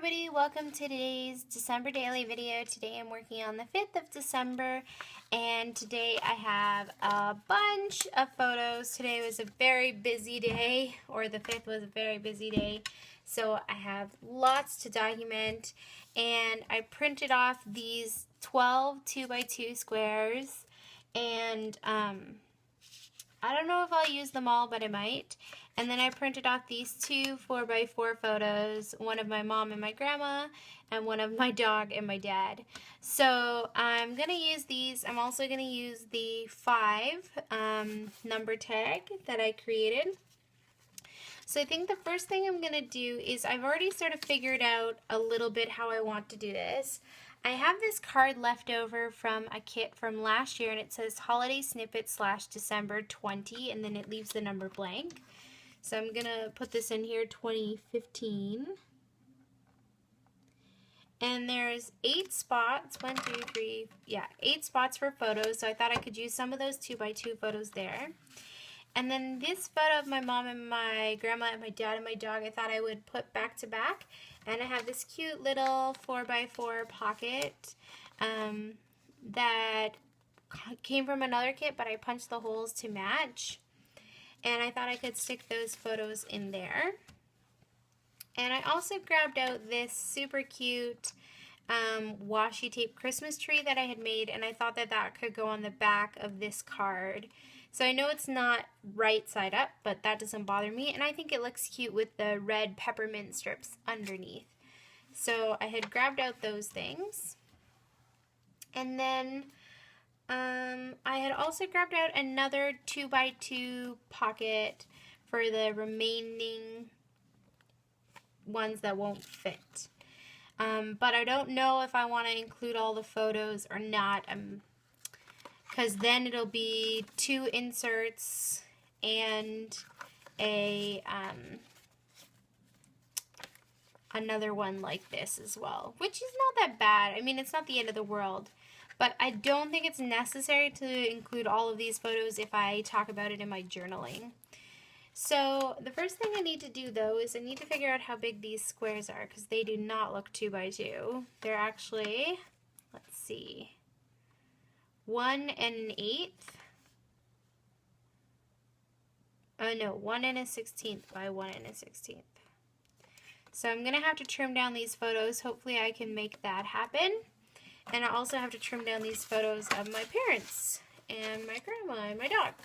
everybody, welcome to today's December daily video. Today I'm working on the 5th of December and today I have a bunch of photos. Today was a very busy day, or the 5th was a very busy day, so I have lots to document, and I printed off these 12 2x2 squares, and I don't know if I'll use them all, but I might. And then I printed off these two 4x4 photos, one of my mom and my grandma, and one of my dog and my dad. So I'm going to use these. I'm also going to use the 5 number tag that I created. So I think the first thing I'm going to do is I've already sort of figured out a little bit how I want to do this. I have this card left over from a kit from last year, and it says Holiday Snippet / December 20, and then it leaves the number blank. So I'm going to put this in here, 2015. And there's 8 spots, 1, 2, 3, yeah, 8 spots for photos, so I thought I could use some of those 2x2 photos there. And then this photo of my mom and my grandma and my dad and my dog, I thought I would put back to back. And I have this cute little 4x4 pocket that came from another kit, but I punched the holes to match. And I thought I could stick those photos in there. And I also grabbed out this super cute washi tape Christmas tree that I had made, and I thought that that could go on the back of this card. So I know it's not right side up, but that doesn't bother me, and I think it looks cute with the red peppermint strips underneath. So I had grabbed out those things. And then I had also grabbed out another 2x2 pocket for the remaining ones that won't fit. But I don't know if I want to include all the photos or not, because then it'll be 2 inserts and a another one like this as well, which is not that bad. I mean, it's not the end of the world. But I don't think it's necessary to include all of these photos if I talk about it in my journaling. So the first thing I need to do, though, is I need to figure out how big these squares are, because they do not look 2x2. They're actually, let's see, 1 1/8. Oh no, 1 1/16 by 1 1/16. So I'm going to have to trim down these photos. Hopefully I can make that happen. And I also have to trim down these photos of my parents and my grandma and my dog.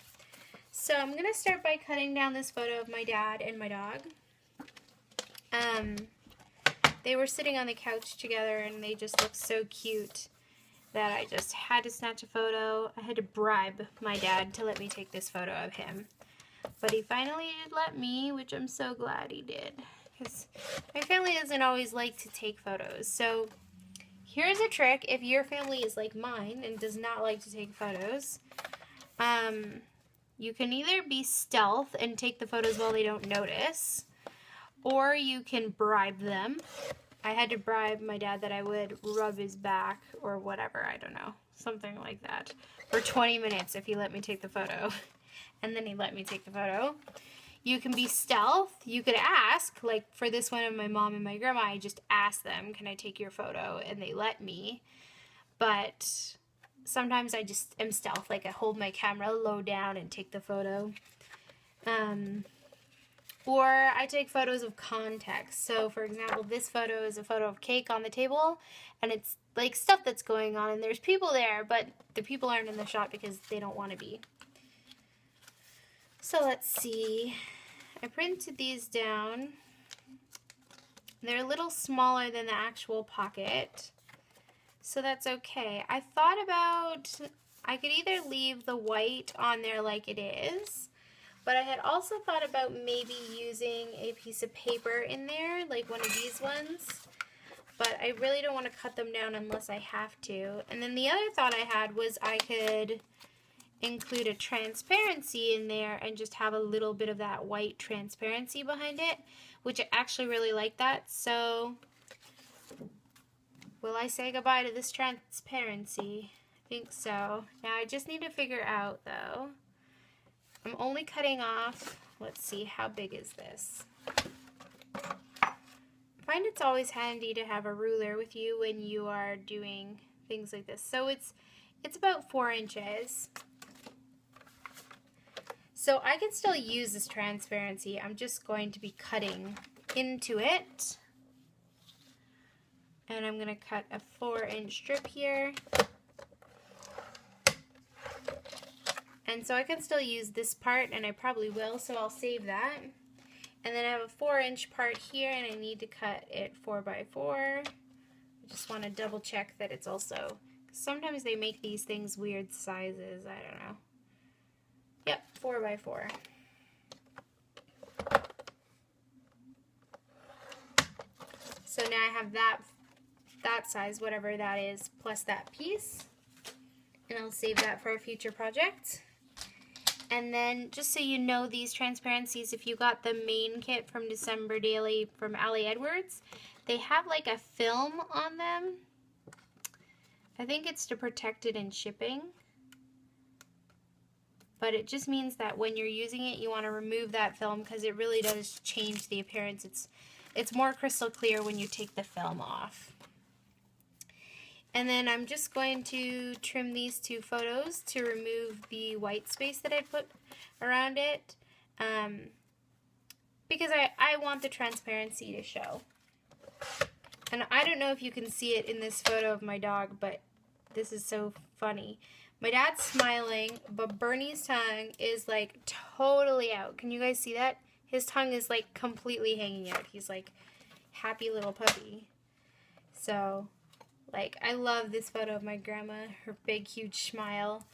So I'm going to start by cutting down this photo of my dad and my dog. They were sitting on the couch together and they just looked so cute that I just had to snatch a photo. I had to bribe my dad to let me take this photo of him. But he finally did let me, which I'm so glad he did. Because my family doesn't always like to take photos. So here's a trick if your family is like mine and does not like to take photos. You can either be stealth and take the photos while they don't notice, or you can bribe them. I had to bribe my dad that I would rub his back or whatever, I don't know, something like that, for 20 minutes if he let me take the photo. And then he let me take the photo. You can be stealth. You could ask, like for this one of my mom and my grandma, I just asked them, can I take your photo? And they let me. But sometimes I just am stealth, like I hold my camera low down and take the photo. Or I take photos of context. So for example, this photo is a photo of cake on the table, and it's like stuff that's going on, and there's people there, but the people aren't in the shot because they don't want to be. So let's see, I printed these down. They're a little smaller than the actual pocket, so that's okay. I thought about, I could either leave the white on there like it is, but I had also thought about maybe using a piece of paper in there, like one of these ones, but I really don't want to cut them down unless I have to. And then the other thought I had was I could include a transparency in there and just have a little bit of that white transparency behind it, which I actually really like that. So will I say goodbye to this transparency? I think so. Now I just need to figure out, though, I'm only cutting off, let's see, how big is this? If find it's always handy to have a ruler with you when you are doing things like this. So it's about 4 inches. So I can still use this transparency. I'm just going to be cutting into it. And I'm going to cut a 4-inch strip here. And so I can still use this part, and I probably will, so I'll save that. And then I have a 4-inch part here, and I need to cut it 4 by 4. I just want to double check that it's also, sometimes they make these things weird sizes, I don't know. Yep, 4 by 4. So now I have that size, whatever that is, plus that piece. And I'll save that for a future project. And then, just so you know, these transparencies, if you got the main kit from December Daily from Ali Edwards, they have like a film on them. I think it's to protect it in shipping. But it just means that when you're using it, you want to remove that film because it really does change the appearance. It's more crystal clear when you take the film off. And then I'm just going to trim these 2 photos to remove the white space that I put around it because I want the transparency to show. And I don't know if you can see it in this photo of my dog, but this is so funny. My dad's smiling, but Bernie's tongue is like totally out. Can you guys see that? His tongue is like completely hanging out. He's like happy little puppy. So... like, I love this photo of my grandma, her big, huge smile.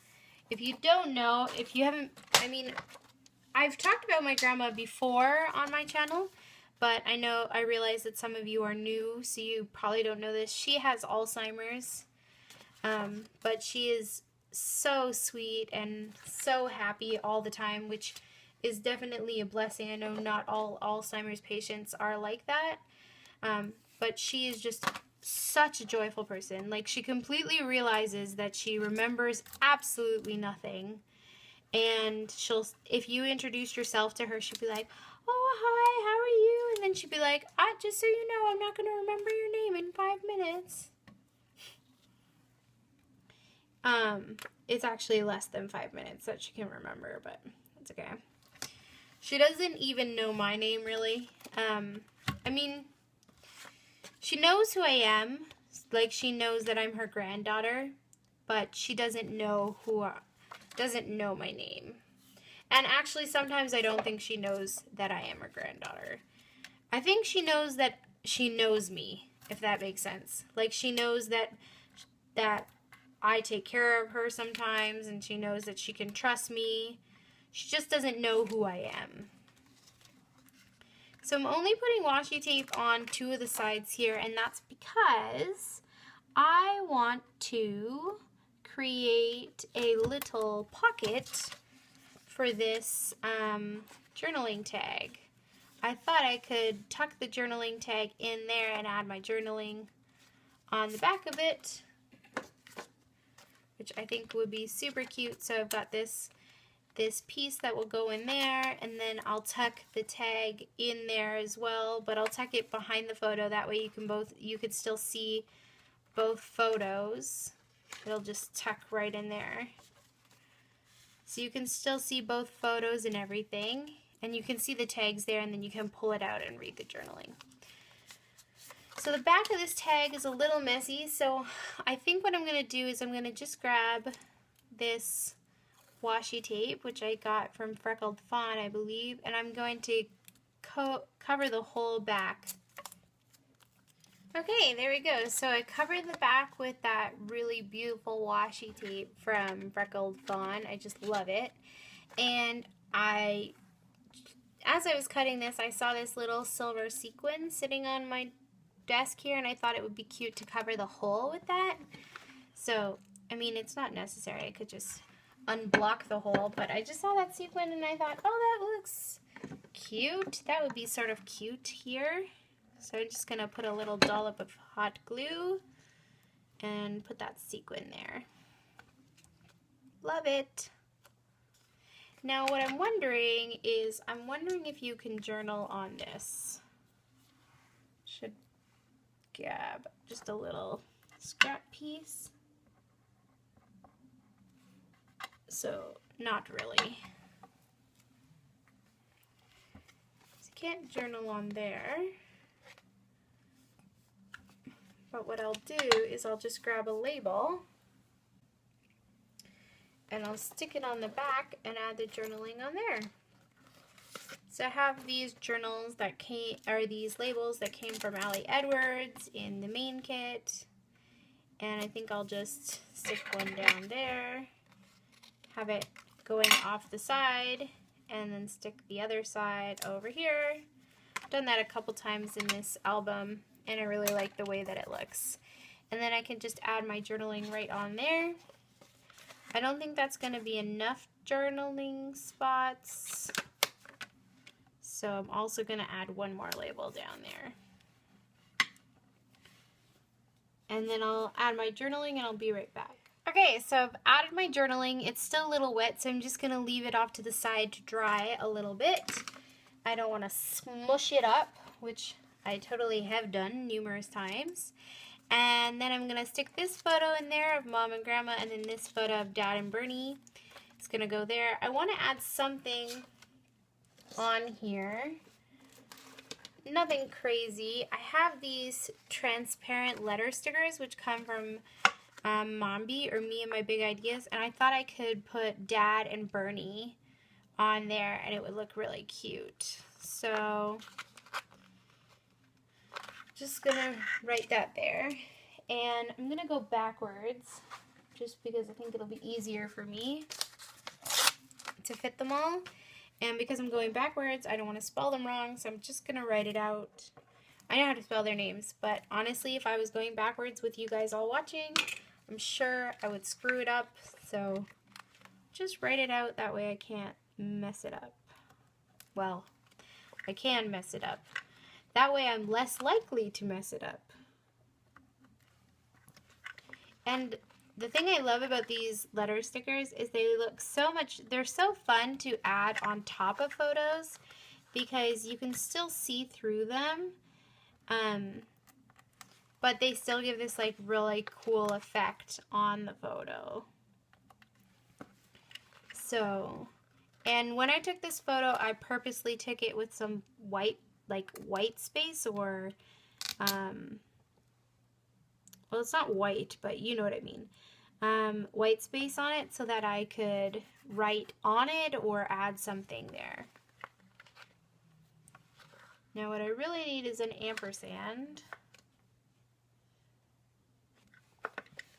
If you don't know, if you haven't, I mean, I've talked about my grandma before on my channel, but I realize that some of you are new, so you probably don't know this. She has Alzheimer's, but she is so sweet and so happy all the time, which is definitely a blessing. I know not all Alzheimer's patients are like that, but she is just such a joyful person. Like, she completely realizes that she remembers absolutely nothing, and if you introduce yourself to her, she'll be like, "Oh, hi, how are you?" And then she'd be like, "Just so you know, I'm not going to remember your name in 5 minutes." It's actually less than 5 minutes that she can remember, but it's okay. She doesn't even know my name, really. I mean, she knows who I am, like she knows that I'm her granddaughter, but she doesn't know doesn't know my name. And actually, sometimes I don't think she knows that I am her granddaughter. I think she knows that she knows me, if that makes sense. Like, she knows that I take care of her sometimes, and she knows that she can trust me. She just doesn't know who I am. So I'm only putting washi tape on 2 of the sides here, and that's because I want to create a little pocket for this journaling tag. I thought I could tuck the journaling tag in there and add my journaling on the back of it, which I think would be super cute. So I've got this piece that will go in there, and then I'll tuck the tag in there as well, but I'll tuck it behind the photo. That way you could still see both photos. It'll just tuck right in there. So you can still see both photos and everything, and you can see the tags there, and then you can pull it out and read the journaling. So the back of this tag is a little messy, so I think what I'm going to do is I'm going to just grab this washi tape, which I got from Freckled Fawn, I believe, and I'm going to cover the whole back. Okay, there we go. So I covered the back with that really beautiful washi tape from Freckled Fawn. I just love it. And as I was cutting this, I saw this little silver sequin sitting on my desk here, and I thought it would be cute to cover the hole with that. So, I mean, it's not necessary. I could just unblock the hole, but I just saw that sequin and I thought, oh, that looks cute. That would be sort of cute here. So I'm just going to put a little dollop of hot glue and put that sequin there. Love it. Now what I'm wondering is, if you can journal on this. Should grab just a little scrap piece. So, not really. So can't journal on there. But what I'll do is I'll just grab a label and I'll stick it on the back and add the journaling on there. So I have these journals that these labels that came from Allie Edwards in the main kit. And I think I'll just stick one down there, have it going off the side, and then stick the other side over here. I've done that a couple times in this album, and I really like the way that it looks. And then I can just add my journaling right on there. I don't think that's going to be enough journaling spots, so I'm also going to add one more label down there. And then I'll add my journaling and I'll be right back. Okay, so I've added my journaling. It's still a little wet, so I'm just going to leave it off to the side to dry a little bit. I don't want to smush it up, which I totally have done numerous times. And then I'm going to stick this photo in there of Mom and Grandma, and then this photo of Dad and Bernie. It's going to go there. I want to add something on here. Nothing crazy. I have these transparent letter stickers which come from Mombi, or Me and My Big Ideas, and I thought I could put Dad and Bernie on there and it would look really cute. So just gonna write that there, and I'm gonna go backwards just because I think it'll be easier for me to fit them all. And because I'm going backwards, I don't want to spell them wrong, so I'm just going to write it out. I know how to spell their names, but honestly, if I was going backwards with you guys all watching, I'm sure I would screw it up. So just write it out, that way I can't mess it up. Well, I can mess it up. That way I'm less likely to mess it up. And the thing I love about these letter stickers is they look they're so fun to add on top of photos because you can still see through them, but they still give this like really cool effect on the photo. So, and when I took this photo, I purposely took it with some white space, or, well, it's not white, but you know what I mean. White space on it so that I could write on it or add something there. Now what I really need is an ampersand.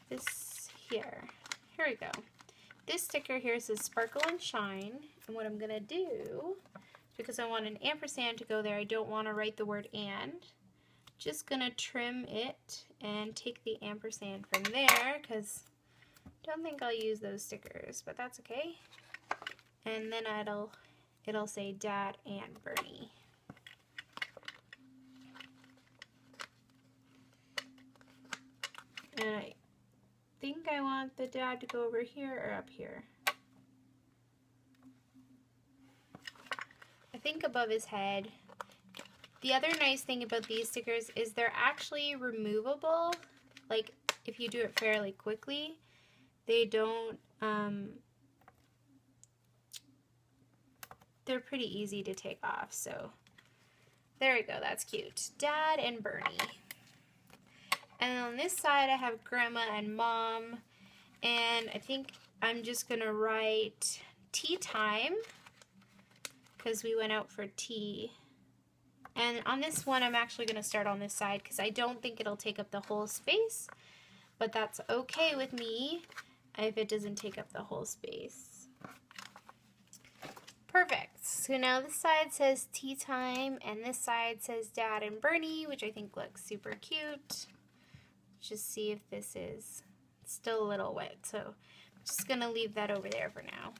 This here we go. This sticker here says Sparkle and Shine, and what I'm gonna do, because I want an ampersand to go there, I don't want to write the word and. Just gonna trim it and take the ampersand from there, because I don't think I'll use those stickers, but that's okay. And then it'll say Dad and Bernie. And I think I want the dad to go over here or up here. I think above his head. The other nice thing about these stickers is they're actually removable. Like, if you do it fairly quickly, they don't, they're pretty easy to take off. So there we go, that's cute. Dad and Bernie. And on this side I have Grandma and Mom, and I think I'm just gonna write tea time because we went out for tea. And on this one I'm actually gonna start on this side because I don't think it'll take up the whole space, but that's okay with me if it doesn't take up the whole space. Perfect. So now this side says tea time and this side says Dad and Bernie, which I think looks super cute. Just see if this is still a little wet, so I'm just gonna leave that over there for now.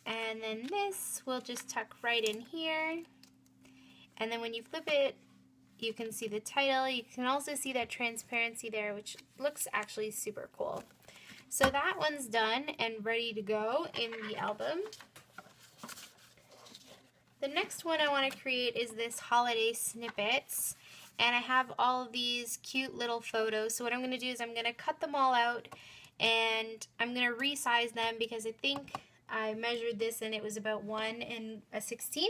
And then this we'll just tuck right in here, and then when you flip it you can see the title. You can also see that transparency there, which looks actually super cool. So that one's done and ready to go in the album. The next one I want to create is this holiday snippets. and I have all of these cute little photos. So what I'm going to do is I'm going to cut them all out, and I'm going to resize them because I think I measured this and it was about 1 1/16,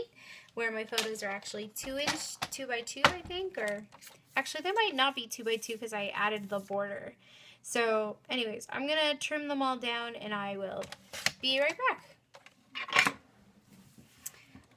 where my photos are actually 2-inch, 2x2 I think, or actually they might not be 2x2 because I added the border. So anyways, I'm going to trim them all down and I will be right back.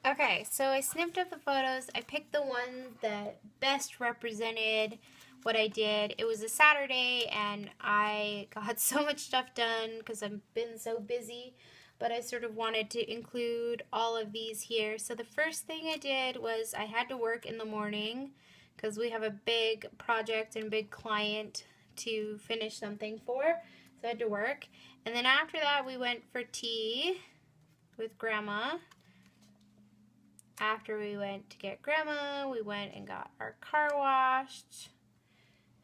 Okay, so I snipped up the photos. I picked the ones that best represented what I did. It was a Saturday and I got so much stuff done because I've been so busy, but I sort of wanted to include all of these here. So the first thing I did was I had to work in the morning because we have a big project and big client to finish something for, so I had to work. And then after that we went for tea with Grandma. After we went to get Grandma, we went and got our car washed.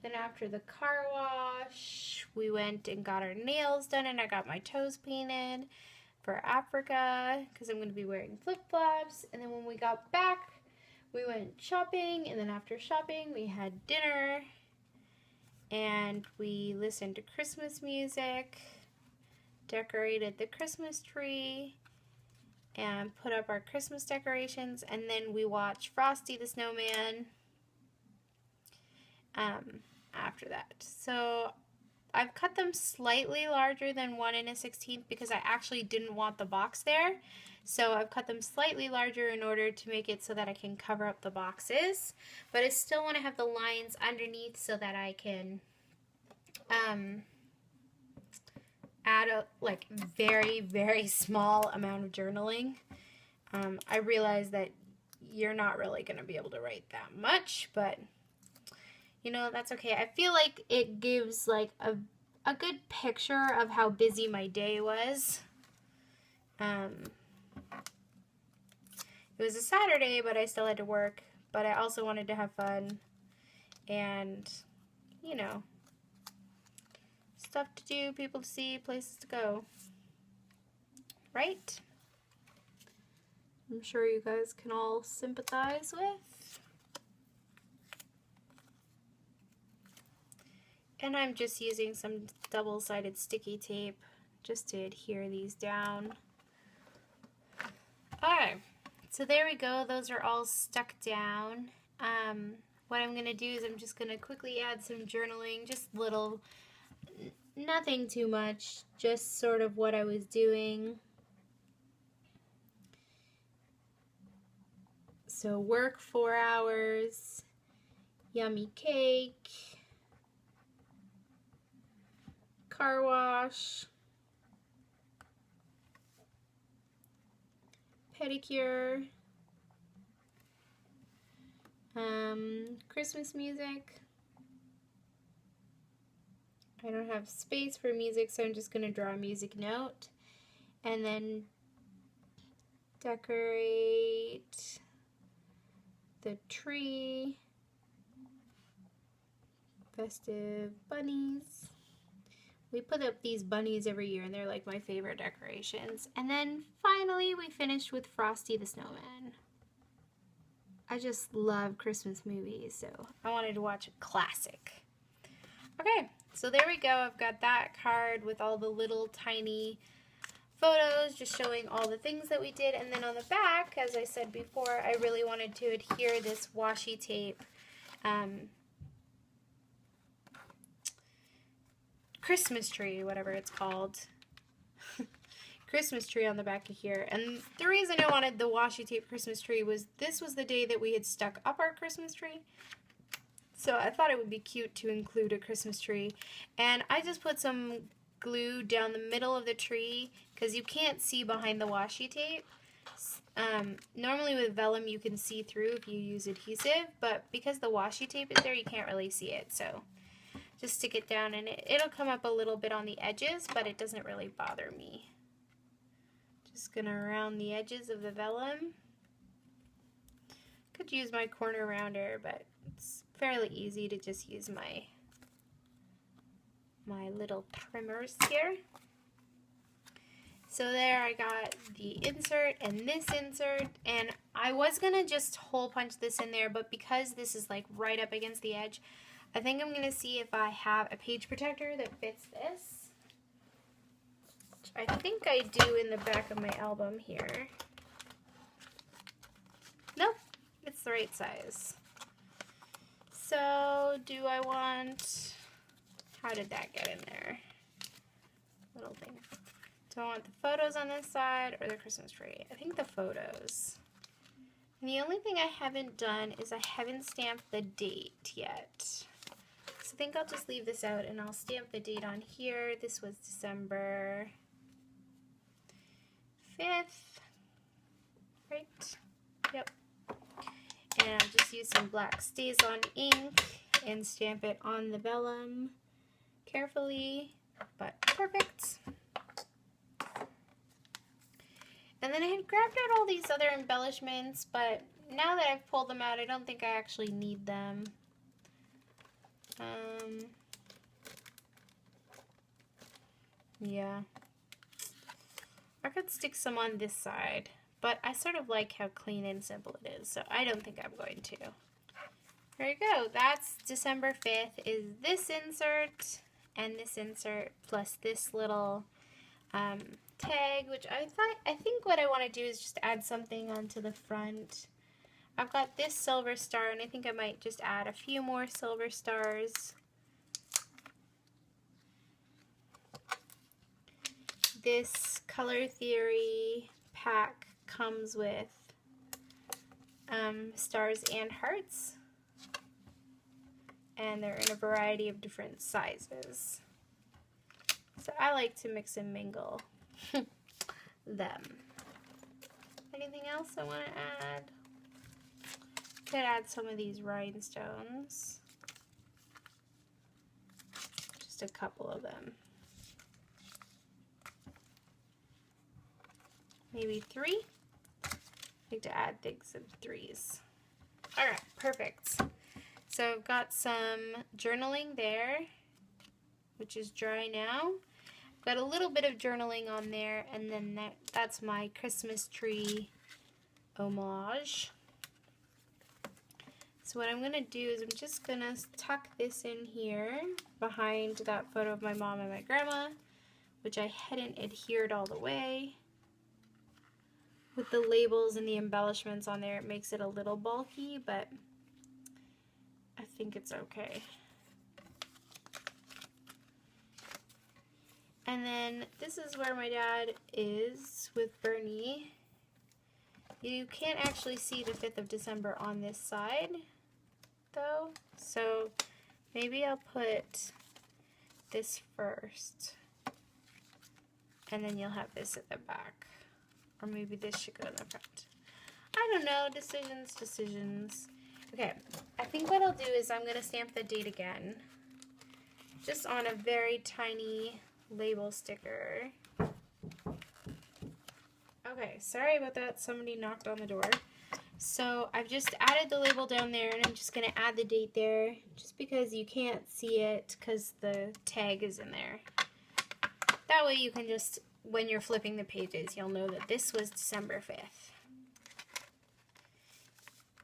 Then after the car wash, we went and got our nails done, and I got my toes painted for Africa because I'm going to be wearing flip-flops. And then when we got back, we went shopping, and then after shopping, we had dinner, and we listened to Christmas music, decorated the Christmas tree, and put up our Christmas decorations, and then we watched Frosty the Snowman after that. So I've cut them slightly larger than 1 1/16 because I actually didn't want the box there. So I've cut them slightly larger in order to make it so that I can cover up the boxes. But I still want to have the lines underneath so that I can add a like very, very small amount of journaling. I realize that you're not really going to be able to write that much, but you know, that's okay. I feel like it gives like a good picture of how busy my day was. It was a Saturday, but I still had to work, but I also wanted to have fun and, you know, stuff to do, people to see, places to go. Right? I'm sure you guys can all sympathize with. And I'm just using some double-sided sticky tape just to adhere these down. Alright, so there we go. Those are all stuck down. What I'm going to do is I'm just going to quickly add some journaling, just little, nothing too much, just sort of what I was doing. So work 4 hours, yummy cake, car wash, pedicure, Christmas music. I don't have space for music, so I'm just going to draw a music note. And then decorate the tree, festive bunnies. We put up these bunnies every year, and they're like my favorite decorations. And then finally we finished with Frosty the Snowman. I just love Christmas movies, so I wanted to watch a classic. Okay, so there we go. I've got that card with all the little tiny photos just showing all the things that we did. And then on the back, as I said before, I really wanted to adhere this washi tape Christmas tree, whatever it's called. Christmas tree on the back of here. And the reason I wanted the washi tape Christmas tree was this was the day that we had stuck up our Christmas tree. So I thought it would be cute to include a Christmas tree. And I just put some glue down the middle of the tree because you can't see behind the washi tape. Normally with vellum you can see through if you use adhesive, but because the washi tape is there you can't really see it. So just stick it down and it'll come up a little bit on the edges, but it doesn't really bother me. Just gonna round the edges of the vellum. Could use my corner rounder, but it's fairly easy to just use my little trimmers here. So there I got the insert and this insert, and I was gonna just hole punch this in there, but because this is like right up against the edge, I think I'm gonna see if I have a page protector that fits this. Which I think I do in the back of my album here. Nope, it's the right size. So do I want, how did that get in there? Little thing. Do I want the photos on this side or the Christmas tree? I think the photos. And the only thing I haven't done is I haven't stamped the date yet. So I think I'll just leave this out and I'll stamp the date on here. This was December 5th, right? Yep. And I'll just use some black StazOn ink and stamp it on the vellum carefully, but perfect. And then I had grabbed out all these other embellishments, but now that I've pulled them out, I don't think I actually need them. Yeah. I could stick some on this side, but I sort of like how clean and simple it is, so I don't think I'm going to. There you go. That's December 5th is this insert and this insert plus this little tag, which I think what I want to do is just add something onto the front. I've got this silver star, and I think I might just add a few more silver stars. This Color Theory pack comes with stars and hearts, and they're in a variety of different sizes. So I like to mix and mingle them. Anything else I want to add? Could add some of these rhinestones. Just a couple of them. Maybe 3. I like to add things in 3s. Alright, perfect. So I've got some journaling there, which is dry now. Got a little bit of journaling on there, and then that's my Christmas tree homage. So what I'm going to do is I'm just going to tuck this in here behind that photo of my mom and my grandma, which I hadn't adhered all the way. With the labels and the embellishments on there, it makes it a little bulky, but I think it's okay. And then this is where my dad is with Bernie. You can't actually see the 5th of December on this side, though. So maybe I'll put this first. And then you'll have this at the back. Or maybe this should go in the front. I don't know. Decisions. Okay, I think what I'll do is I'm going to stamp the date again. Just on a very tiny label sticker. Okay, sorry about that. Somebody knocked on the door. So I've just added the label down there, and I'm just going to add the date there just because you can't see it because the tag is in there. That way you can just, when you're flipping the pages, you'll know that this was December 5th.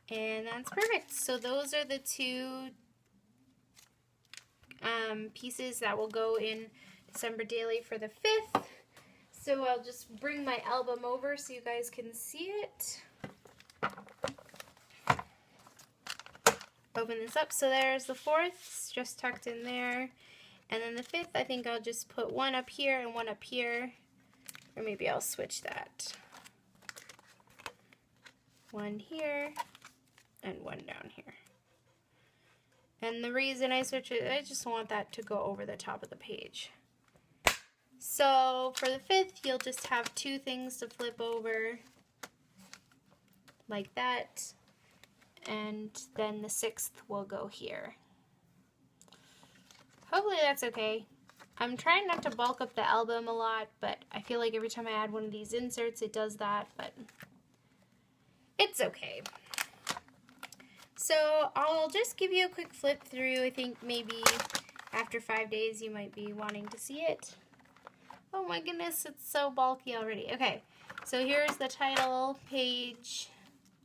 And that's perfect. So those are the 2 pieces that will go in December Daily for the 5th. So I'll just bring my album over so you guys can see it. Open this up. So there's the 4th, it's just tucked in there. And then the 5th, I think I'll just put one up here and one up here. Or maybe I'll switch that. One here and one down here. And the reason I switch it, I just want that to go over the top of the page. So for the 5th, you'll just have 2 things to flip over, like that, and then the 6th will go here. Hopefully that's okay. I'm trying not to bulk up the album a lot, but I feel like every time I add one of these inserts, it does that, but it's okay. So I'll just give you a quick flip through. I think maybe after 5 days you might be wanting to see it. Oh my goodness, it's so bulky already. Okay, so here's the title page,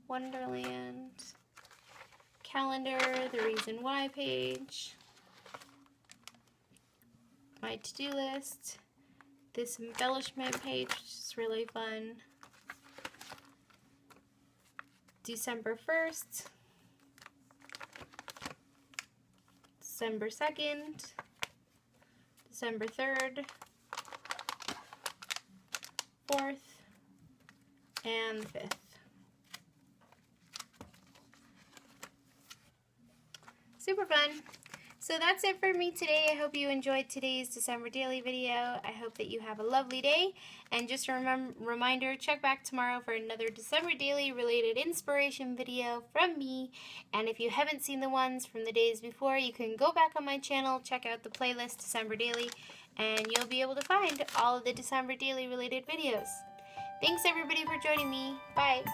Wonderland, calendar, the reason why page, my to-do list, this embellishment page, which is really fun, December 1st, December 2nd, December 3rd, 4th, and 5th. Super fun. So that's it for me today. I hope you enjoyed today's December daily video. I hope that you have a lovely day. And just a reminder, check back tomorrow for another December daily related inspiration video from me. And if you haven't seen the ones from the days before, you can go back on my channel, check out the playlist December Daily, and you'll be able to find all of the December daily related videos. Thanks everybody for joining me. Bye.